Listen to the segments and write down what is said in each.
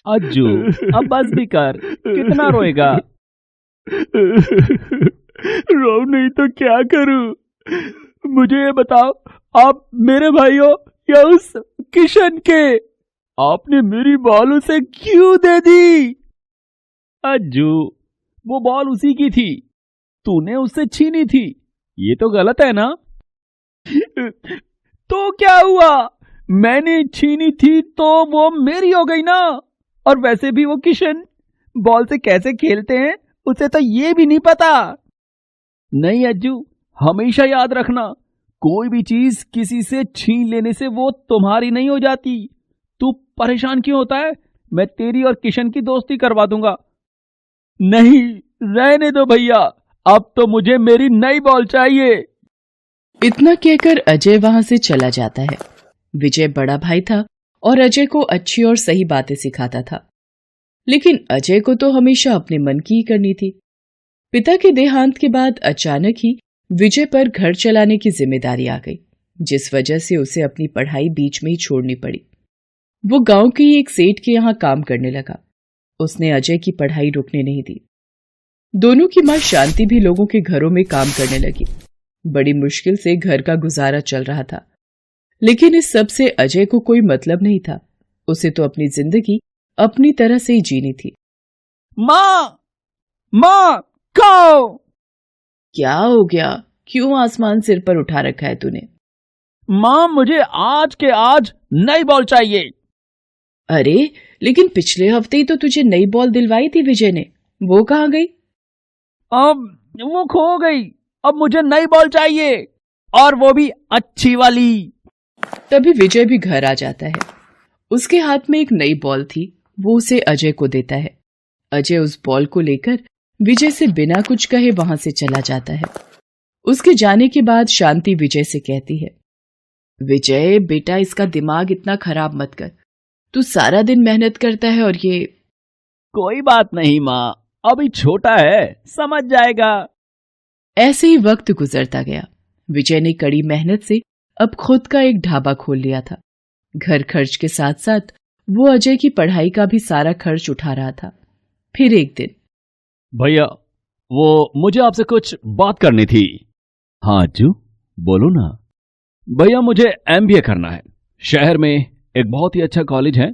अज्जू, अब बस भी कर, कितना रोएगा? रो नहीं तो क्या करूं? मुझे ये बताओ, आप मेरे भाई हो या उस किशन के? आपने मेरी बॉल उसे क्यों दे दी? अज्जू, वो बॉल उसी की थी, तूने उससे छीनी थी, ये तो गलत है ना? तो क्या हुआ? मैंने छीनी थी तो वो मेरी हो गई ना। और वैसे भी वो किशन बॉल से कैसे खेलते हैं उसे तो ये भी नहीं पता। नहीं अज्जू, हमेशा याद रखना, कोई भी चीज किसी से छीन लेने से वो तुम्हारी नहीं हो जाती। तू परेशान क्यों होता है? मैं तेरी और किशन की दोस्ती करवा दूंगा। नहीं, रहने दो भैया, अब तो मुझे मेरी नई बॉल चाहिए। इतना कहकर अजय वहां से चला जाता है। विजय बड़ा भाई था और अजय को अच्छी और सही बातें सिखाता था, लेकिन अजय को तो हमेशा अपने मन की ही करनी थी। पिता के देहांत के बाद अचानक ही विजय पर घर चलाने की जिम्मेदारी आ गई, जिस वजह से उसे अपनी पढ़ाई बीच में ही छोड़नी पड़ी। वो गांव के ही एक सेठ के यहाँ काम करने लगा। उसने अजय की पढ़ाई रुकने नहीं दी। दोनों की मां शांति भी लोगों के घरों में काम करने लगी। बड़ी मुश्किल से घर का गुजारा चल रहा था, लेकिन इस सब से अजय को कोई मतलब नहीं था। उसे तो अपनी जिंदगी अपनी तरह से ही जीनी थी। माँ खाओ। क्या हो गया? क्यों आसमान सिर पर उठा रखा है तूने? माँ, मुझे आज के आज नई बॉल चाहिए। अरे, लेकिन पिछले हफ्ते ही तो तुझे नई बॉल दिलवाई थी विजय ने, वो कहाँ गई? अब वो खो गई, अब मुझे नई बॉल चाहिए, और वो भी अच्छी वाली। तभी विजय भी घर आ जाता है। उसके हाथ में एक नई बॉल थी, वो उसे अजय को देता है। अजय उस बॉल को लेकर विजय से बिना कुछ कहे वहां से चला जाता है। उसके जाने के बाद शांति विजय से कहती है, विजय बेटा, इसका दिमाग इतना खराब मत कर, तू सारा दिन मेहनत करता है और ये। कोई बात नहीं माँ, अभी छोटा है, समझ जाएगा। ऐसे ही वक्त गुजरता गया। विजय ने कड़ी मेहनत से अब खुद का एक ढाबा खोल लिया था। घर खर्च के साथ साथ वो अजय की पढ़ाई का भी सारा खर्च उठा रहा था। फिर एक दिन, भैया, वो मुझे आपसे कुछ बात करनी थी। हाँ अज्जू, बोलो ना। भैया, मुझे एमबीए करना है। शहर में एक बहुत ही अच्छा कॉलेज है,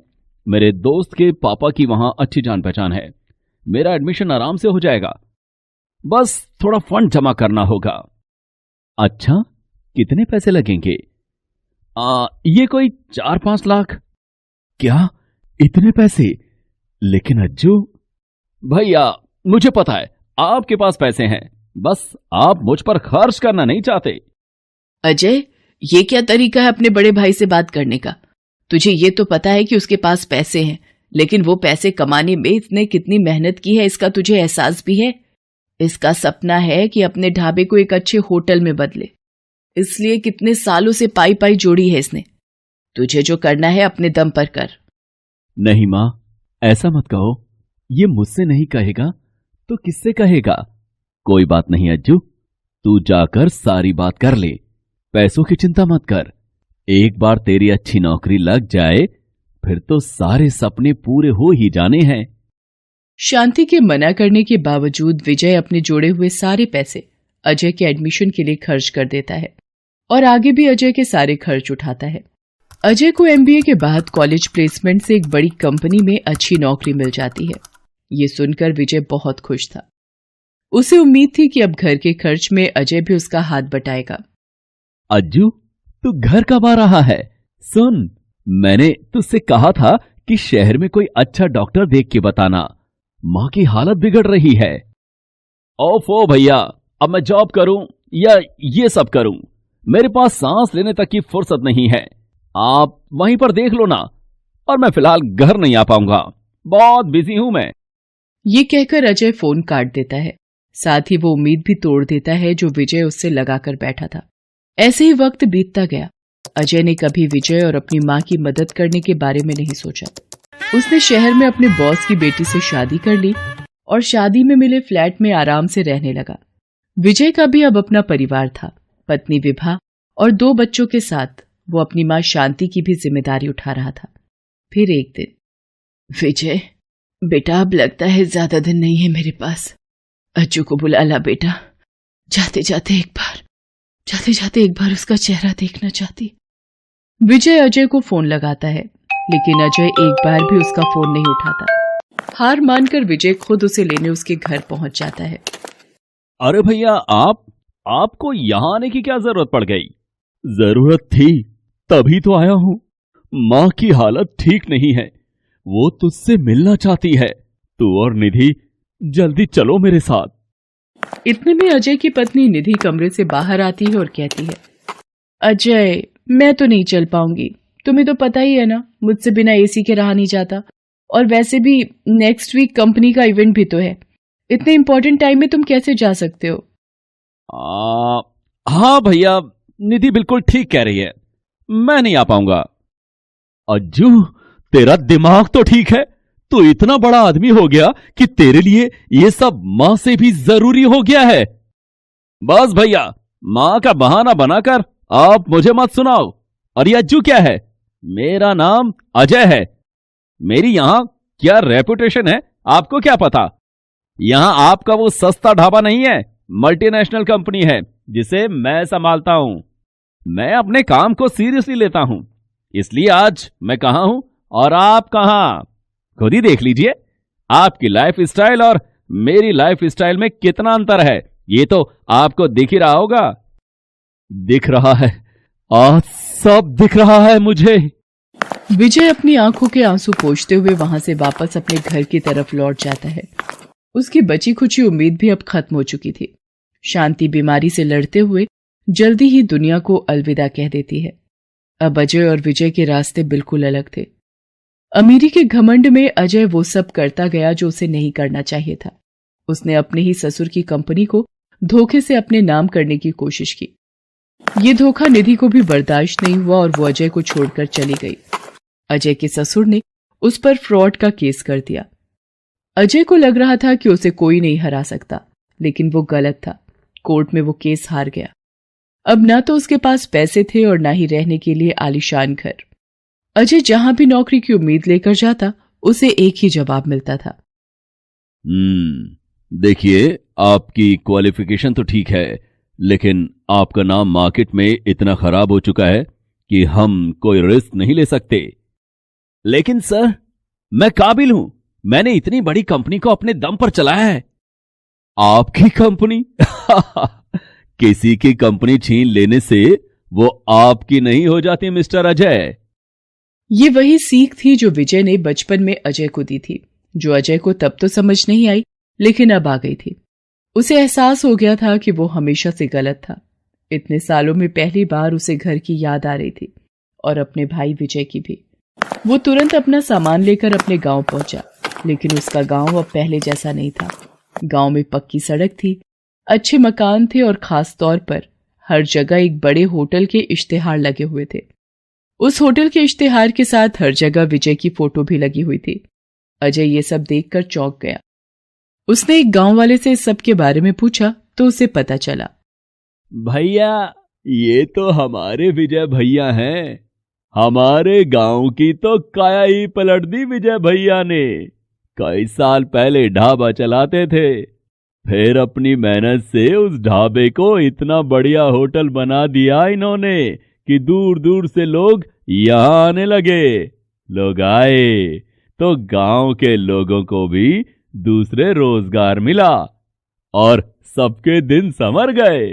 मेरे दोस्त के पापा की वहां अच्छी जान पहचान है। मेरा एडमिशन आराम से हो जाएगा, बस थोड़ा फंड जमा करना होगा। अच्छा, कितने पैसे लगेंगे? ये कोई 4-5 लाख। क्या, इतने पैसे? लेकिन अज्जू। भैया, मुझे पता है आपके पास पैसे हैं, बस आप मुझ पर खर्च करना नहीं चाहते। अजय, ये क्या तरीका है अपने बड़े भाई से बात करने का? तुझे ये तो पता है कि उसके पास पैसे हैं, लेकिन वो पैसे कमाने में इसने कितनी मेहनत की है इसका तुझे एहसास भी है? इसका सपना है कि अपने ढाबे को एक अच्छे होटल में बदले, इसलिए कितने सालों से पाई पाई जोड़ी है इसने। तुझे जो करना है अपने दम पर कर। नहीं माँ, ऐसा मत कहो, ये मुझसे नहीं कहेगा तो किससे कहेगा? कोई बात नहीं अज्जू, तू जाकर सारी बात कर ले, पैसों की चिंता मत कर। एक बार तेरी अच्छी नौकरी लग जाए फिर तो सारे सपने पूरे हो ही जाने हैं। शांति के मना करने के बावजूद विजय अपने जोड़े हुए सारे पैसे अजय के एडमिशन के लिए खर्च कर देता है और आगे भी अजय के सारे खर्च उठाता है। अजय को एमबीए के बाद कॉलेज प्लेसमेंट से एक बड़ी कंपनी में अच्छी नौकरी मिल जाती है। ये सुनकर विजय बहुत खुश था। उसे उम्मीद थी कि अब घर के खर्च में अजय भी उसका हाथ बटाएगा। अज्जू, तू घर कब आ रहा है? सुन, मैंने तुझसे कहा था कि शहर में कोई अच्छा डॉक्टर देख के बताना, मां की हालत बिगड़ रही है। ओफो भैया, अब मैं जॉब करूं या ये सब करूं, मेरे पास सांस लेने तक की फुर्सत नहीं है। आप वहीं पर देख लो ना, और मैं फिलहाल घर नहीं आ पाऊंगा, बहुत बिजी हूं मैं। ये कहकर अजय फोन काट देता है। साथ ही वो उम्मीद भी तोड़ देता है जो विजय उससे लगाकर बैठा था। ऐसे ही वक्त बीतता गया। अजय ने कभी विजय और अपनी मां की मदद करने के बारे में नहीं सोचा। उसने शहर में अपने बॉस की बेटी से शादी कर ली और शादी में मिले फ्लैट में आराम से रहने लगा। विजय का भी अब अपना परिवार था, पत्नी विभा और 2 बच्चों के साथ वो अपनी मां शांति की भी जिम्मेदारी उठा रहा था। फिर एक दिन, विजय बेटा, अब लगता है ज्यादा दिन नहीं है मेरे पास। अज्जू को बुला ला बेटा। जाते जाते एक बार उसका चेहरा देखना चाहती। विजय अजय को फोन लगाता है, लेकिन अजय एक बार भी उसका फोन नहीं उठाता। हार मानकर विजय खुद उसे लेने उसके घर पहुंच जाता है। अरे भैया, आपको यहां आने की क्या जरूरत पड़ गई? जरूरत थी तभी तो आया हूं। माँ की हालत ठीक नहीं है, वो तुझसे मिलना चाहती है। तू और निधि जल्दी चलो मेरे साथ। इतने में अजय की पत्नी निधि कमरे से बाहर आती है और कहती है, अजय मैं तो नहीं चल पाऊंगी, तुम्हें तो पता ही है ना, मुझसे बिना एसी के रहा नहीं जाता। और वैसे भी नेक्स्ट वीक कंपनी का इवेंट भी तो है। इतने इंपॉर्टेंट टाइम में तुम कैसे जा सकते हो? हाँ भैया, निधि बिल्कुल ठीक कह रही है, मैं नहीं आ पाऊंगा। अज्जू, तेरा दिमाग तो ठीक है? तू इतना बड़ा आदमी हो गया कि तेरे लिए ये सब मां से भी जरूरी हो गया है। बस भैया, मां का बहाना बनाकर आप मुझे मत सुनाओ। और ये अज्जू क्या है? मेरा नाम अजय है। मेरी यहां क्या रेपुटेशन है आपको क्या पता? यहां आपका वो सस्ता ढाबा नहीं है, मल्टीनेशनल कंपनी है जिसे मैं संभालता हूं। मैं अपने काम को सीरियसली लेता हूं, इसलिए आज मैं कहां हूं और आप कहां, खुद ही देख लीजिए। आपकी लाइफ स्टाइल और मेरी लाइफ स्टाइल में कितना अंतर है, ये तो आपको दिख ही रहा होगा। दिख रहा है, आज सब दिख रहा है मुझे। विजय अपनी आंखों के आंसू पोंछते हुए वहां से वापस अपने घर की तरफ लौट जाता है। उसकी बची खुची उम्मीद भी अब खत्म हो चुकी थी। शांति बीमारी से लड़ते हुए जल्दी ही दुनिया को अलविदा कह देती है। अब अजय और विजय के रास्ते बिल्कुल अलग थे। अमीरी के घमंड में अजय वो सब करता गया जो उसे नहीं करना चाहिए था। उसने अपने ही ससुर की कंपनी को धोखे से अपने नाम करने की कोशिश की। ये धोखा निधि को भी बर्दाश्त नहीं हुआ और वो अजय को छोड़कर चली गई। अजय के ससुर ने उस पर फ्रॉड का केस कर दिया। अजय को लग रहा था कि उसे कोई नहीं हरा सकता, लेकिन वो गलत था। कोर्ट में वो केस हार गया। अब ना तो उसके पास पैसे थे और ना ही रहने के लिए आलीशान घर। अजय जहां भी नौकरी की उम्मीद लेकर जाता, उसे एक ही जवाब मिलता था, देखिए, आपकी क्वालिफिकेशन तो ठीक है, लेकिन आपका नाम मार्केट में इतना खराब हो चुका है कि हम कोई रिस्क नहीं ले सकते। लेकिन सर, मैं काबिल हूं, मैंने इतनी बड़ी कंपनी को अपने दम पर चलाया है। आपकी कंपनी? किसी की कंपनी छीन लेने से वो आपकी नहीं हो जाती मिस्टर अजय। ये वही सीख थी जो विजय ने बचपन में अजय को दी थी, जो अजय को तब तो समझ नहीं आई, लेकिन अब आ गई थी। उसे एहसास हो गया था कि वो हमेशा से गलत था। इतने सालों में पहली बार उसे घर की याद आ रही थी, और अपने भाई विजय की भी। वो तुरंत अपना सामान लेकर अपने गांव पहुंचा, लेकिन उसका गांव अब पहले जैसा नहीं था। गांव में पक्की सड़क थी, अच्छे मकान थे और खास तौर पर हर जगह एक बड़े होटल के इश्तेहार लगे हुए थे। उस होटल के इश्तेहार के साथ हर जगह विजय की फोटो भी लगी हुई थी। अजय ये सब देखकर चौंक गया। उसने एक गांव वाले से इस सब के बारे में पूछा तो उसे पता चला, भैया, ये तो हमारे विजय भैया हैं। हमारे गांव की तो काया ही पलट दी विजय भैया ने। कई साल पहले ढाबा चलाते थे, फिर अपनी मेहनत से उस ढाबे को इतना बढ़िया होटल बना दिया इन्होंने कि दूर दूर से लोग यहां आने लगे। लोग आए तो गांव के लोगों को भी दूसरे रोजगार मिला और सबके दिन संवर गए।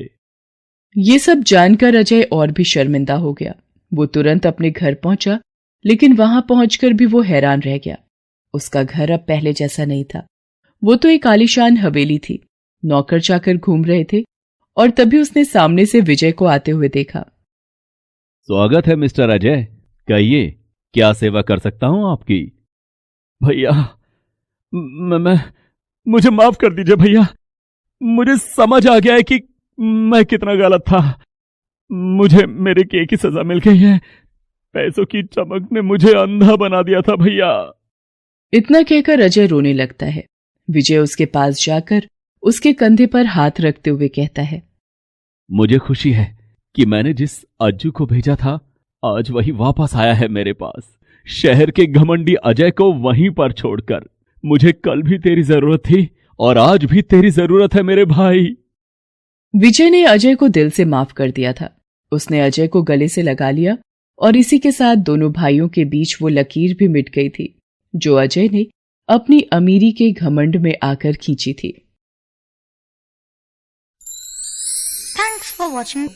ये सब जानकर अजय और भी शर्मिंदा हो गया। वो तुरंत अपने घर पहुंचा, लेकिन वहां पहुंचकर भी वो हैरान रह गया। उसका घर अब पहले जैसा नहीं था। वो तो एक आलीशान हवेली थी। नौकर चाकर घूम रहे थे और तभी उसने सामने से विजय को आते हुए देखा। स्वागत है मिस्टर अजय, कहिए क्या सेवा कर सकता हूं आपकी? भैया, मुझे माफ कर दीजिए भैया। मुझे समझ आ गया है कि मैं कितना गलत था। मुझे मेरे किए की सजा मिल गई है। पैसों की चमक ने मुझे अंधा बना दिया था भैया। इतना कहकर अजय रोने लगता है। विजय उसके पास जाकर उसके कंधे पर हाथ रखते हुए कहता है, मुझे खुशी है कि मैंने जिस अज्जू को भेजा था आज वही वापस आया है मेरे पास। शहर के घमंडी अजय को वहीं पर छोड़कर। मुझे कल भी तेरी जरूरत थी और आज भी तेरी जरूरत है मेरे भाई। विजय ने अजय को दिल से माफ कर दिया था। उसने अजय को गले से लगा लिया और इसी के साथ दोनों भाइयों के बीच वो लकीर भी मिट गई थी जो अजय ने अपनी अमीरी के घमंड में आकर खींची थी। Thanks for watching.